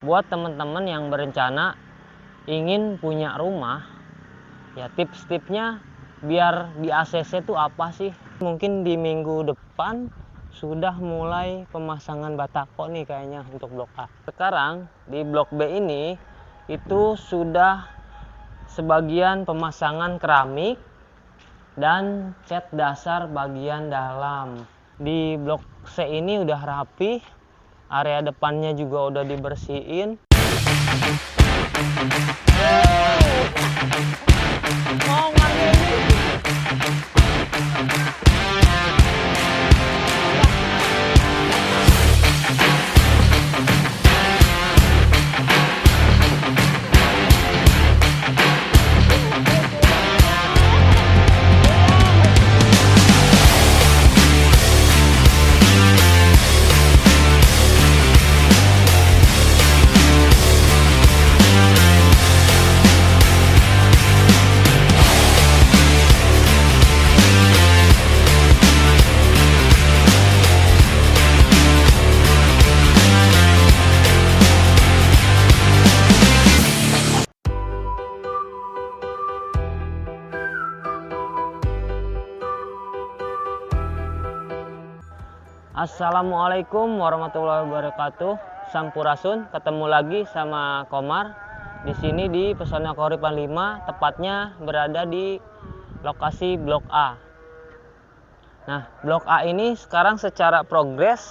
buat teman-teman yang berencana ingin punya rumah, ya tips-tipsnya biar di ACC itu apa sih? Mungkin di minggu depan sudah mulai pemasangan batako nih kayaknya untuk blok A. Sekarang di blok B ini itu sudah sebagian pemasangan keramik dan cat dasar bagian dalam. Di blok C ini udah rapi, area depannya juga udah dibersihin. Assalamualaikum warahmatullahi wabarakatuh. Sampurasun, ketemu lagi sama Komar di sini di Pesona Kahuripan 5, tepatnya berada di lokasi Blok A. Nah, Blok A ini sekarang secara progres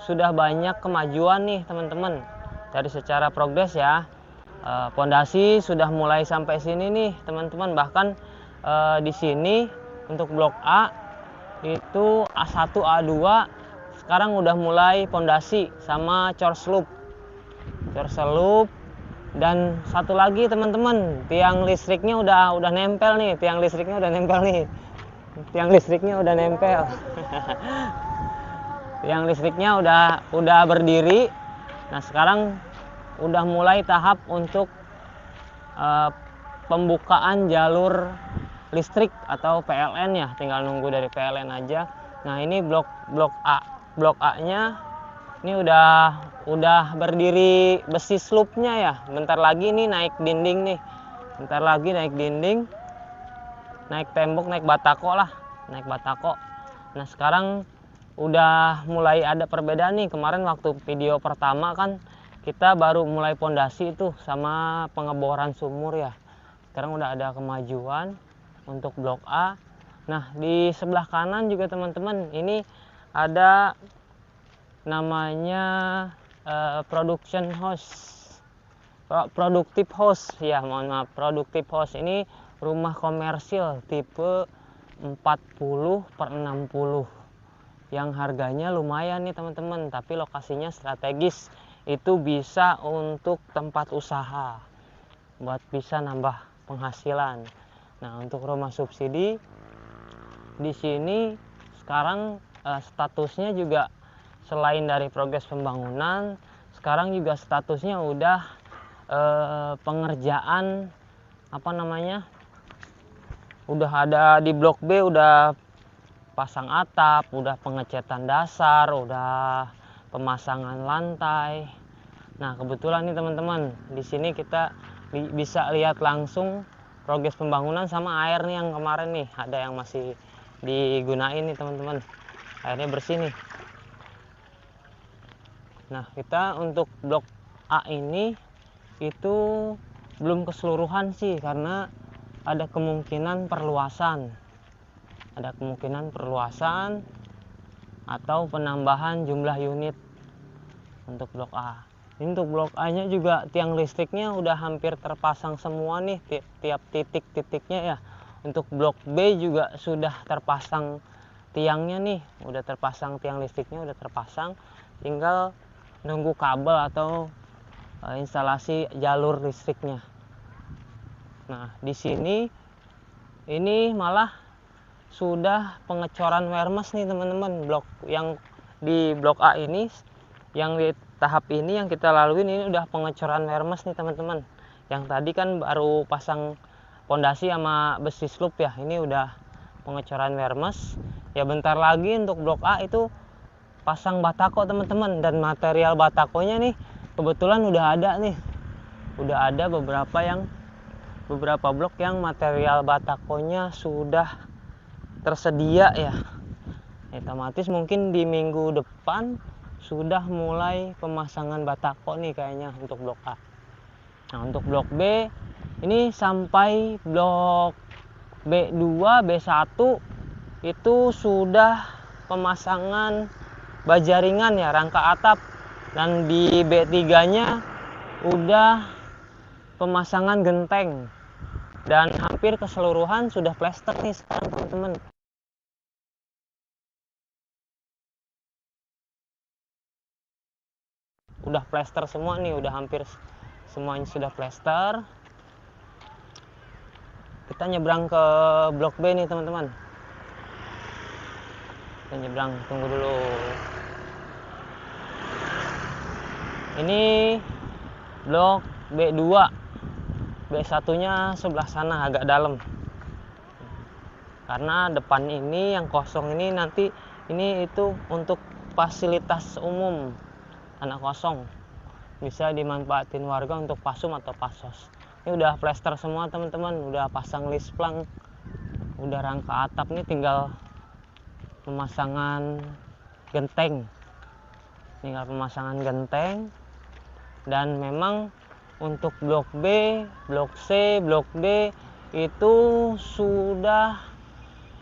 sudah banyak kemajuan nih teman-teman. Dari secara progres ya, pondasi sudah mulai sampai sini nih teman-teman. Bahkan di sini untuk Blok A itu A1, A2 sekarang udah mulai pondasi sama cor sloop dan satu lagi teman-teman, tiang listriknya udah nempel nih, tiang listriknya udah nempel. Tiang listriknya udah berdiri. Nah, sekarang udah mulai tahap untuk pembukaan jalur listrik atau PLN ya, tinggal nunggu dari PLN aja. Nah, ini blok A. Blok A-nya ini udah berdiri besi sloopnya ya. Bentar lagi nih naik dinding nih. Naik tembok, naik batako. Nah, sekarang udah mulai ada perbedaan nih. Kemarin waktu video pertama kan kita baru mulai pondasi itu sama pengeboran sumur ya. Sekarang udah ada kemajuan untuk blok A. Nah, di sebelah kanan juga teman-teman, ini ada namanya productive house ya, productive house. Ini rumah komersil tipe 40/60 yang harganya lumayan nih teman-teman, tapi lokasinya strategis. Itu bisa untuk tempat usaha buat bisa nambah penghasilan. Nah, untuk rumah subsidi di sini sekarang statusnya juga selain dari progres pembangunan, sekarang juga statusnya udah pengerjaan udah ada di blok B, udah pasang atap, udah pengecatan dasar, udah pemasangan lantai. Nah, kebetulan nih teman-teman, di sini kita bisa lihat langsung progres pembangunan sama air nih yang kemarin nih ada yang masih digunain nih teman-teman. Airnya bersih nih. Nah, kita untuk blok A ini itu belum keseluruhan sih, karena ada kemungkinan perluasan atau penambahan jumlah unit untuk blok A. Ini untuk blok A nya juga tiang listriknya udah hampir terpasang semua nih, tiap titik-titiknya ya. Untuk blok B juga sudah terpasang tiangnya nih, udah terpasang tiang listriknya, udah terpasang, tinggal nunggu kabel atau instalasi jalur listriknya. Nah, di sini ini malah sudah pengecoran wermes nih teman-teman. Blok yang di blok A ini, yang di tahap ini yang kita lalui ini udah pengecoran wermes nih teman-teman. Yang tadi kan baru pasang pondasi sama besi sloop ya, ini udah pengecoran wermes. Ya bentar lagi untuk blok A itu pasang batako teman-teman, dan material batakonya nih kebetulan udah ada nih, udah ada beberapa blok yang material batakonya sudah tersedia ya. Otomatis mungkin di minggu depan sudah mulai pemasangan batako nih kayaknya untuk blok A. Nah, untuk blok B ini sampai blok B2, B1 itu sudah pemasangan baja ringan ya, rangka atap, dan di B3-nya udah pemasangan genteng, dan hampir keseluruhan sudah plester nih sekarang teman-teman. Udah plester semua nih, udah hampir semuanya sudah plester. Kita nyebrang ke blok B nih teman-teman. Kita nyebrang, tunggu dulu. Ini blok B2, B1-nya sebelah sana agak dalam. Karena depan ini yang kosong ini nanti ini itu untuk fasilitas umum, tanah kosong, bisa dimanfaatin warga untuk pasum atau pasos. Ini udah plester semua teman-teman, udah pasang lisplang, udah rangka atap, nih tinggal pemasangan genteng, dan memang untuk blok B, blok C, blok D itu sudah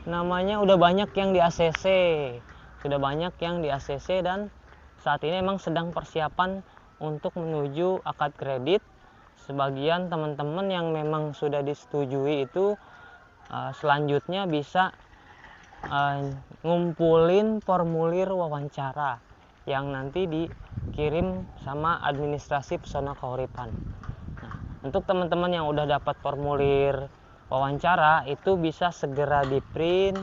namanya udah banyak yang di ACC, dan saat ini emang sedang persiapan untuk menuju akad kredit. Sebagian teman-teman yang memang sudah disetujui itu selanjutnya bisa ngumpulin formulir wawancara yang nanti dikirim sama administrasi Pesona Kahuripan. Nah, untuk teman-teman yang udah dapat formulir wawancara itu bisa segera di print,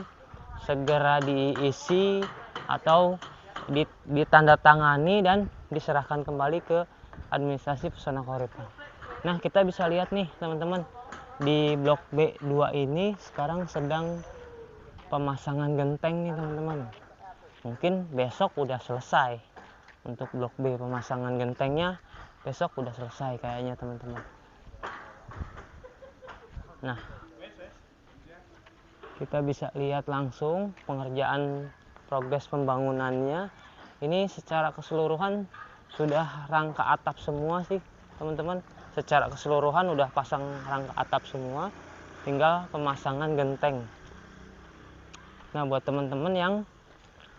segera diisi, atau ditandatangani dan diserahkan kembali ke administrasi Pesona Kahuripan. Nah, kita bisa lihat nih teman-teman, di blok B2 ini sekarang sedang pemasangan genteng nih teman-teman. Mungkin besok udah selesai. Untuk blok B pemasangan gentengnya besok udah selesai kayaknya teman-teman. Nah, kita bisa lihat langsung pengerjaan progres pembangunannya. Ini secara keseluruhan sudah rangka atap semua sih teman-teman. Secara keseluruhan udah pasang rangka atap semua, tinggal pemasangan genteng. Nah, buat teman-teman yang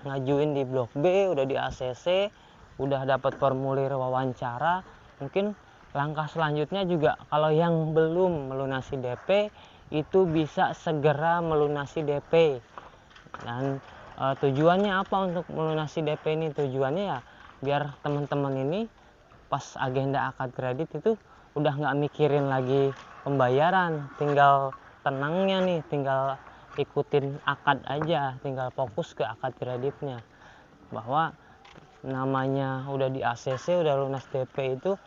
ngajuin di blok B, udah di ACC, udah dapat formulir wawancara, mungkin langkah selanjutnya juga kalau yang belum melunasi DP itu bisa segera melunasi DP. Dan tujuannya apa untuk melunasi DP ini? Tujuannya ya biar teman-teman ini pas agenda akad kredit itu udah nggak mikirin lagi pembayaran, tinggal tenangnya nih, tinggal ikutin akad aja, tinggal fokus ke akad kreditnya. Bahwa namanya udah di ACC, udah lunas DP itu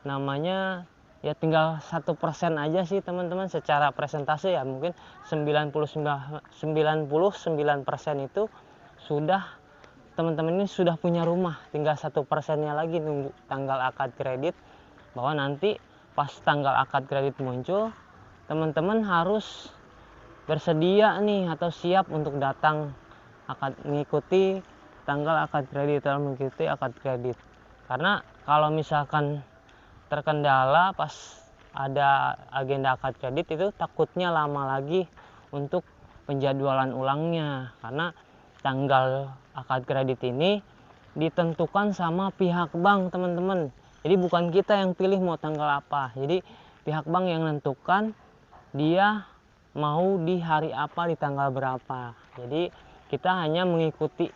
namanya ya tinggal 1% aja sih teman-teman. Secara presentase ya mungkin 99% itu sudah, teman-teman ini sudah punya rumah, tinggal 1%-nya lagi nunggu tanggal akad kredit. Bahwa nanti pas tanggal akad kredit muncul, teman-teman harus bersedia nih atau siap untuk datang mengikuti tanggal akad kredit, atau mengikuti akad kredit. Karena kalau misalkan terkendala pas ada agenda akad kredit itu takutnya lama lagi untuk penjadwalan ulangnya, karena tanggal akad kredit ini ditentukan sama pihak bank teman-teman. Jadi bukan kita yang pilih mau tanggal apa, jadi pihak bank yang menentukan dia mau di hari apa, di tanggal berapa. Jadi kita hanya mengikuti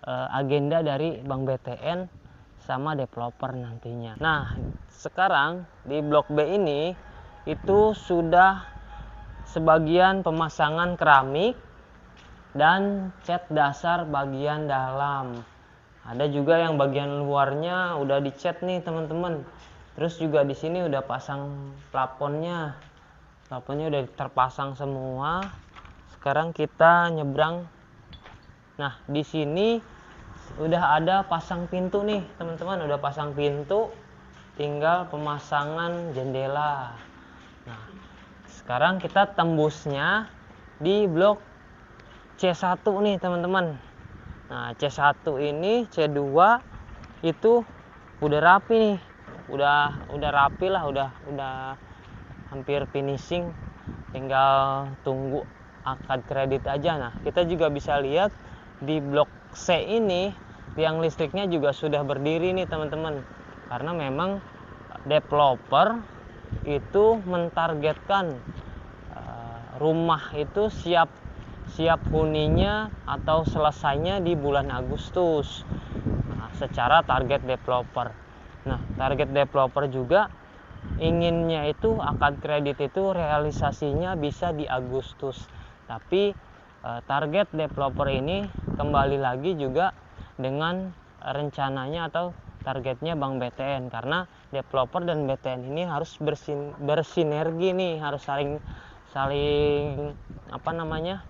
agenda dari Bank BTN sama developer nantinya. Nah, sekarang di blok B ini itu sudah sebagian pemasangan keramik dan cat dasar bagian dalam. Ada juga yang bagian luarnya udah dicat nih teman-teman. Terus juga di sini udah pasang plafonnya. Plafonnya udah terpasang semua. Sekarang kita nyebrang. Nah, di sini udah ada pasang pintu nih teman-teman, udah pasang pintu. tinggal pemasangan jendela. Nah, sekarang kita tembusnya di blok C1 nih teman-teman. Nah, C1 ini, C2 itu udah rapi nih. Udah rapi lah, udah hampir finishing. Tinggal tunggu akad kredit aja. Nah, kita juga bisa lihat di blok C ini tiang listriknya juga sudah berdiri nih teman-teman. Karena memang developer itu mentargetkan rumah itu siap huninya atau selesainya di bulan Agustus. Nah, secara target developer. Nah, target developer juga inginnya itu akad kredit itu realisasinya bisa di Agustus. Tapi target developer ini kembali lagi juga dengan rencananya atau targetnya Bank BTN, karena developer dan BTN ini harus bersinergi nih, harus saling apa namanya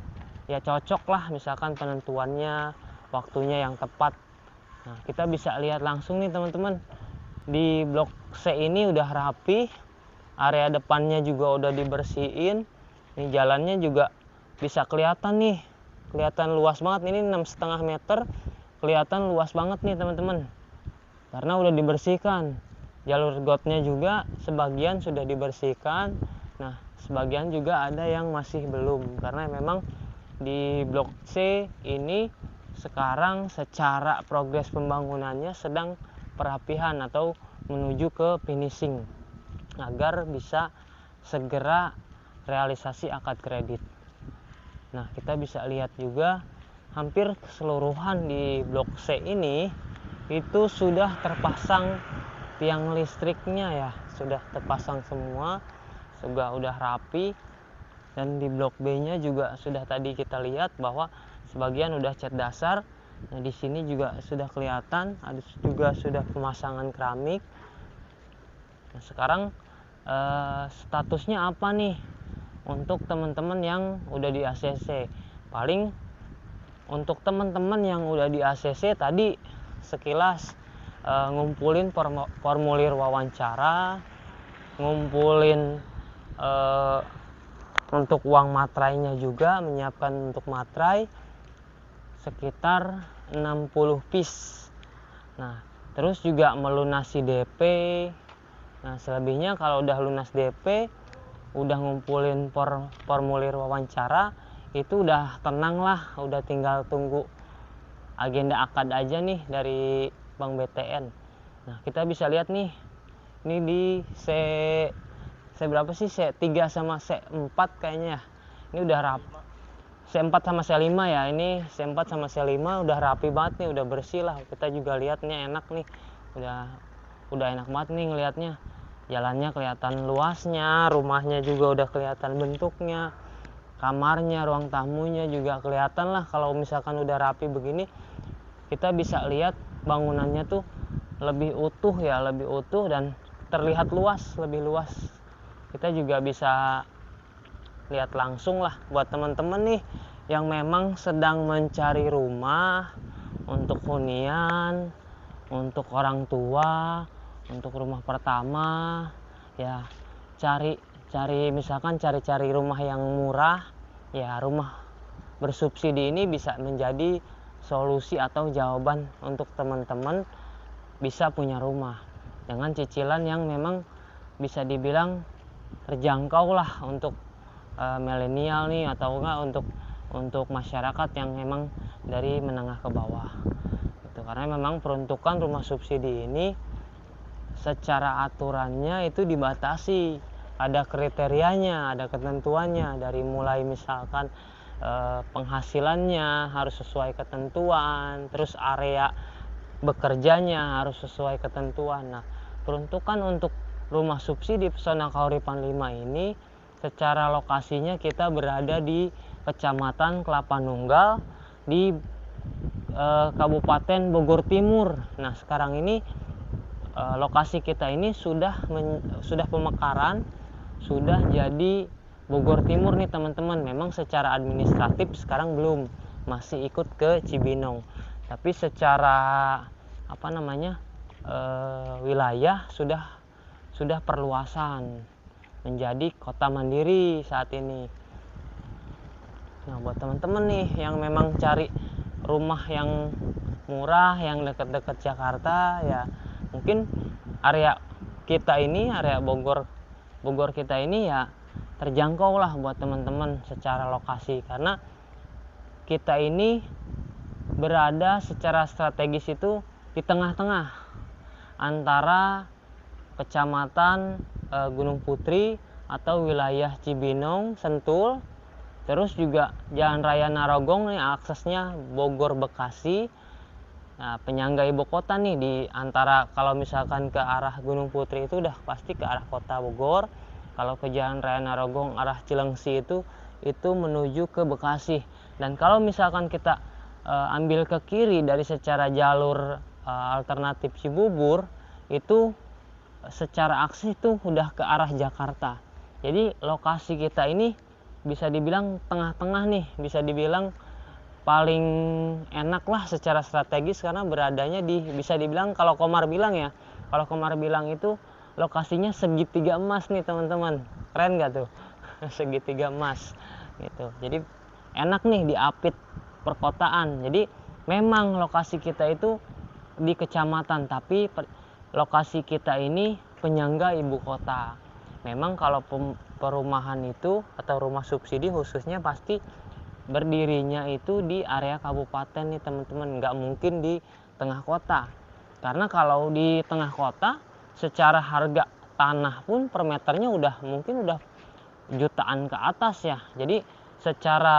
ya, cocok lah, misalkan penentuannya, waktunya yang tepat. Nah, kita bisa lihat langsung nih teman-teman, di blok C ini udah rapi, area depannya juga udah dibersihin, ini jalannya juga bisa kelihatan nih, kelihatan luas banget. Ini 6,5 meter, kelihatan luas banget nih teman-teman, karena udah dibersihkan. Jalur gotnya juga sebagian sudah dibersihkan. Nah, sebagian juga ada yang masih belum, karena memang di blok C ini sekarang secara progres pembangunannya sedang perapihan atau menuju ke finishing agar bisa segera realisasi akad kredit. Nah, kita bisa lihat juga hampir keseluruhan di blok C ini itu sudah terpasang tiang listriknya ya, sudah terpasang semua, udah rapi. Dan di blok B-nya juga sudah tadi kita lihat bahwa sebagian udah cat dasar. Nah, di sini juga sudah kelihatan, ada juga sudah pemasangan keramik. Nah, sekarang statusnya apa nih untuk teman-teman yang udah di ACC? Paling untuk teman-teman yang udah di ACC tadi sekilas ngumpulin formulir wawancara, ngumpulin untuk uang matrainya juga, menyiapkan untuk matrai sekitar 60 piece. Nah, terus juga melunasi DP. Nah, selebihnya kalau udah lunas DP, udah ngumpulin formulir wawancara, itu udah tenang lah, udah tinggal tunggu agenda akad aja nih dari Bank BTN. Nah, kita bisa lihat nih, ini di C berapa sih? C3 sama C4 kayaknya ya. Ini udah rapi. C4 sama C5 ya. Ini C4 sama C5 udah rapi banget nih, udah bersih lah. Kita juga lihatnya enak nih. Udah enak banget nih ngelihatnya. Jalannya kelihatan luasnya, rumahnya juga udah kelihatan bentuknya. Kamarnya, ruang tamunya juga kelihatan lah. Kalau misalkan udah rapi begini, kita bisa lihat bangunannya tuh lebih utuh ya, lebih utuh dan terlihat luas, lebih luas. Kita juga bisa lihat langsung lah buat teman-teman nih yang memang sedang mencari rumah untuk hunian, untuk orang tua, untuk rumah pertama ya, cari rumah yang murah ya. Rumah bersubsidi ini bisa menjadi solusi atau jawaban untuk teman-teman bisa punya rumah dengan cicilan yang memang bisa dibilang terjangkau lah untuk milenial nih, atau enggak untuk masyarakat yang memang dari menengah ke bawah gitu. Karena memang peruntukan rumah subsidi ini secara aturannya itu dibatasi, ada kriterianya, ada ketentuannya, dari mulai misalkan penghasilannya harus sesuai ketentuan, terus area bekerjanya harus sesuai ketentuan. Nah, peruntukan untuk rumah subsidi Pesona Kahuripan 5 ini secara lokasinya kita berada di Kecamatan Kelapa Nunggal di Kabupaten Bogor Timur. Nah, sekarang ini lokasi kita ini sudah pemekaran, sudah jadi Bogor Timur nih teman-teman. Memang secara administratif sekarang belum, masih ikut ke Cibinong. Tapi secara wilayah sudah perluasan menjadi kota mandiri saat ini. Nah, buat teman-teman nih yang memang cari rumah yang murah, yang dekat-dekat Jakarta, ya mungkin area kita ini, area Bogor kita ini ya terjangkau lah buat teman-teman secara lokasi, karena kita ini berada secara strategis itu di tengah-tengah antara Kecamatan Gunung Putri atau wilayah Cibinong, Sentul, terus juga Jalan Raya Narogong nih aksesnya Bogor Bekasi. Nah, penyangga ibu kota nih di antara, kalau misalkan ke arah Gunung Putri itu udah pasti ke arah kota Bogor. Kalau ke Jalan Raya Narogong arah Cilengsi itu menuju ke Bekasi. Dan kalau misalkan kita ambil ke kiri dari secara jalur alternatif Cibubur, itu secara akses itu udah ke arah Jakarta. Jadi lokasi kita ini bisa dibilang tengah-tengah nih, bisa dibilang paling enak lah secara strategis, karena beradanya bisa dibilang, kalau Komar bilang itu lokasinya segitiga emas nih teman-teman. Keren gak tuh? Segitiga emas gitu. Jadi enak nih diapit perkotaan. Jadi memang lokasi kita itu di kecamatan, tapi lokasi kita ini penyangga ibu kota. Memang kalau perumahan itu atau rumah subsidi khususnya pasti berdirinya itu di area kabupaten nih teman-teman, nggak mungkin di tengah kota. Karena kalau di tengah kota secara harga tanah pun per meternya mungkin udah jutaan ke atas ya. Jadi secara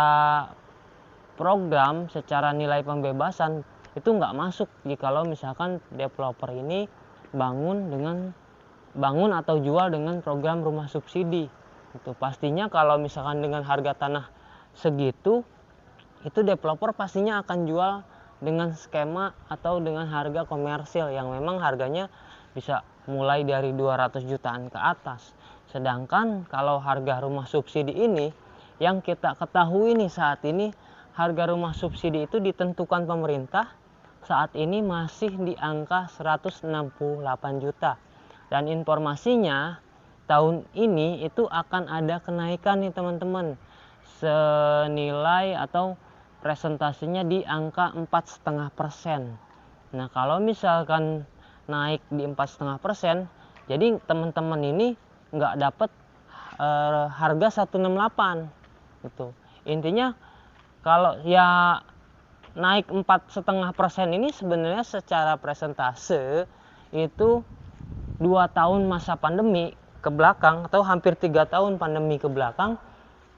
program, secara nilai pembebasan itu nggak masuk jikalau misalkan developer ini bangun atau jual dengan program rumah subsidi. Itu pastinya kalau misalkan dengan harga tanah segitu, itu developer pastinya akan jual dengan skema atau dengan harga komersil yang memang harganya bisa mulai dari 200 jutaan ke atas. Sedangkan kalau harga rumah subsidi ini, yang kita ketahui nih saat ini, harga rumah subsidi itu ditentukan pemerintah saat ini masih di angka 168 juta. Dan informasinya tahun ini itu akan ada kenaikan nih teman-teman, senilai atau presentasinya di angka 4,5%. Nah, kalau misalkan naik di 4,5%, jadi teman-teman ini nggak dapat harga 168 gitu. Intinya kalau ya naik 4,5% ini sebenarnya secara presentase itu 2 tahun masa pandemi ke belakang atau hampir 3 tahun pandemi ke belakang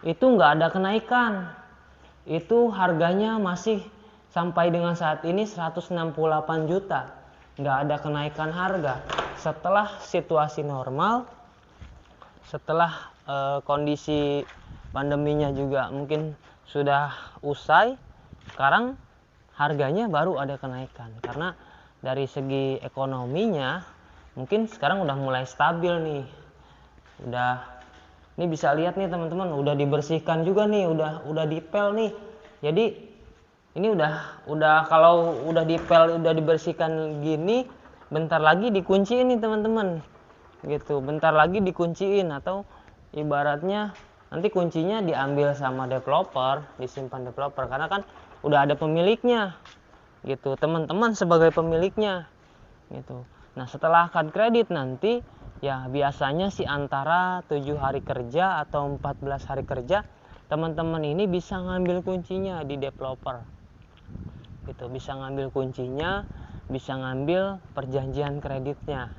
itu nggak ada kenaikan. Itu harganya masih sampai dengan saat ini 168 juta. Nggak ada kenaikan harga. Setelah situasi normal, setelah kondisi pandeminya juga mungkin sudah usai, sekarang harganya baru ada kenaikan. Karena dari segi ekonominya mungkin sekarang udah mulai stabil nih. Ini bisa lihat nih teman-teman, udah dibersihkan juga nih, udah dipel nih. Jadi ini udah kalau udah dipel, udah dibersihkan gini, bentar lagi dikunciin nih teman-teman. Gitu, bentar lagi dikunciin, atau ibaratnya nanti kuncinya diambil sama developer, disimpan developer, karena kan udah ada pemiliknya. Gitu, teman-teman sebagai pemiliknya. Gitu. Nah, setelah akad kredit nanti ya biasanya sih antara 7 hari kerja atau 14 hari kerja teman-teman ini bisa ngambil kuncinya di developer. Gitu, bisa ngambil kuncinya, bisa ngambil perjanjian kreditnya.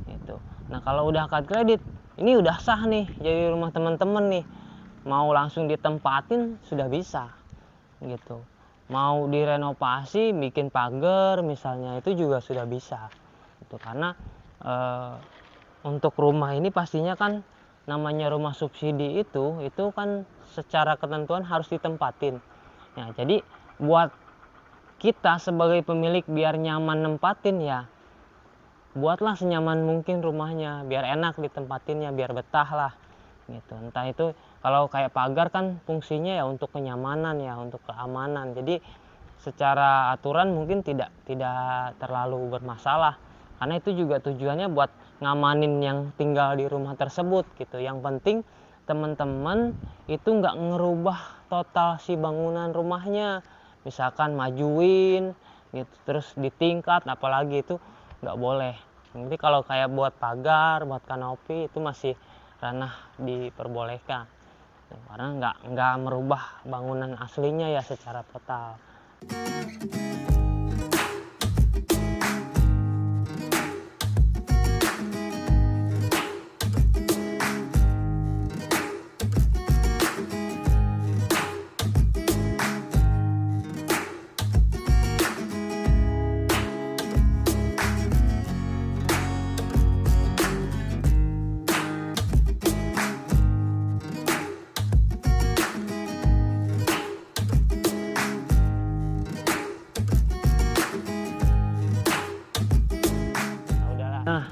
Gitu. Nah, kalau udah akad kredit, ini udah sah nih jadi rumah teman-teman nih. Mau langsung ditempatin sudah bisa. Gitu. Mau direnovasi, bikin pagar misalnya, itu juga sudah bisa. Itu karena untuk rumah ini pastinya kan namanya rumah subsidi itu kan secara ketentuan harus ditempatin. Nah, jadi buat kita sebagai pemilik biar nyaman nempatin ya, buatlah senyaman mungkin rumahnya, biar enak ditempatinnya, biar betah lah. Gitu. Entah itu kalau kayak pagar kan fungsinya ya untuk kenyamanan ya, untuk keamanan. Jadi secara aturan mungkin tidak terlalu bermasalah. karena itu juga tujuannya buat ngamanin yang tinggal di rumah tersebut gitu. Yang penting teman-teman itu nggak ngerubah total si bangunan rumahnya, misalkan majuin gitu terus ditingkat, apalagi itu nggak boleh. Nanti kalau kayak buat pagar, buat kanopi itu masih ranah diperbolehkan karena nggak merubah bangunan aslinya ya secara total. Nah,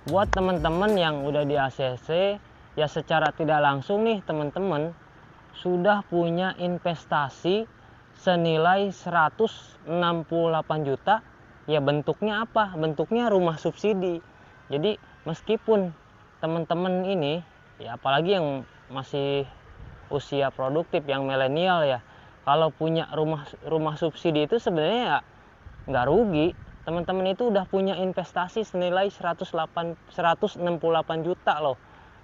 buat teman-teman yang udah di ACC, ya secara tidak langsung nih teman-teman sudah punya investasi senilai 168 juta. Ya bentuknya apa? Bentuknya rumah subsidi. Jadi meskipun teman-teman ini, ya apalagi yang masih usia produktif, yang milenial ya, kalau punya rumah subsidi itu sebenarnya ya nggak rugi. Teman-teman itu udah punya investasi senilai 168 juta loh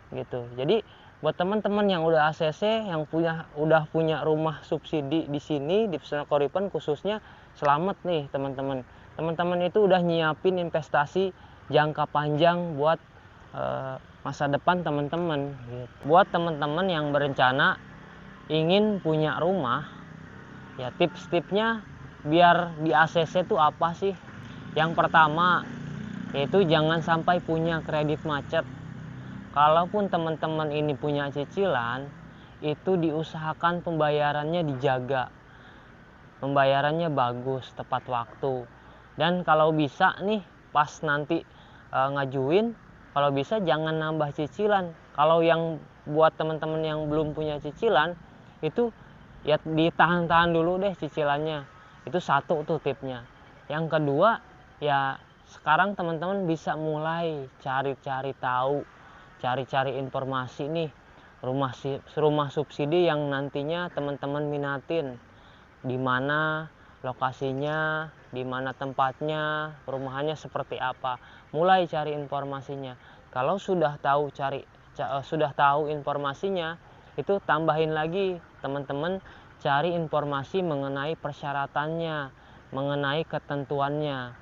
gitu. Jadi buat teman-teman yang udah ACC, yang udah punya rumah subsidi di sini di Pesona Koripen khususnya, selamat nih teman-teman. Teman-teman itu udah nyiapin investasi jangka panjang buat masa depan teman-teman gitu. Buat teman-teman yang berencana ingin punya rumah, ya tips-tipsnya biar di ACC itu apa sih? Yang pertama yaitu jangan sampai punya kredit macet. Kalaupun teman-teman ini punya cicilan, itu diusahakan pembayarannya dijaga, pembayarannya bagus, tepat waktu. Dan kalau bisa nih pas nanti ngajuin, kalau bisa jangan nambah cicilan. Kalau yang buat teman-teman yang belum punya cicilan itu ya ditahan-tahan dulu deh cicilannya. Itu satu tuh tipnya. Yang kedua, ya sekarang teman-teman bisa mulai cari-cari tahu, cari-cari informasi nih rumah subsidi yang nantinya teman-teman minatin, di mana lokasinya, di mana tempatnya, perumahannya seperti apa. Mulai cari informasinya. Kalau sudah tahu informasinya, itu tambahin lagi teman-teman cari informasi mengenai persyaratannya, mengenai ketentuannya.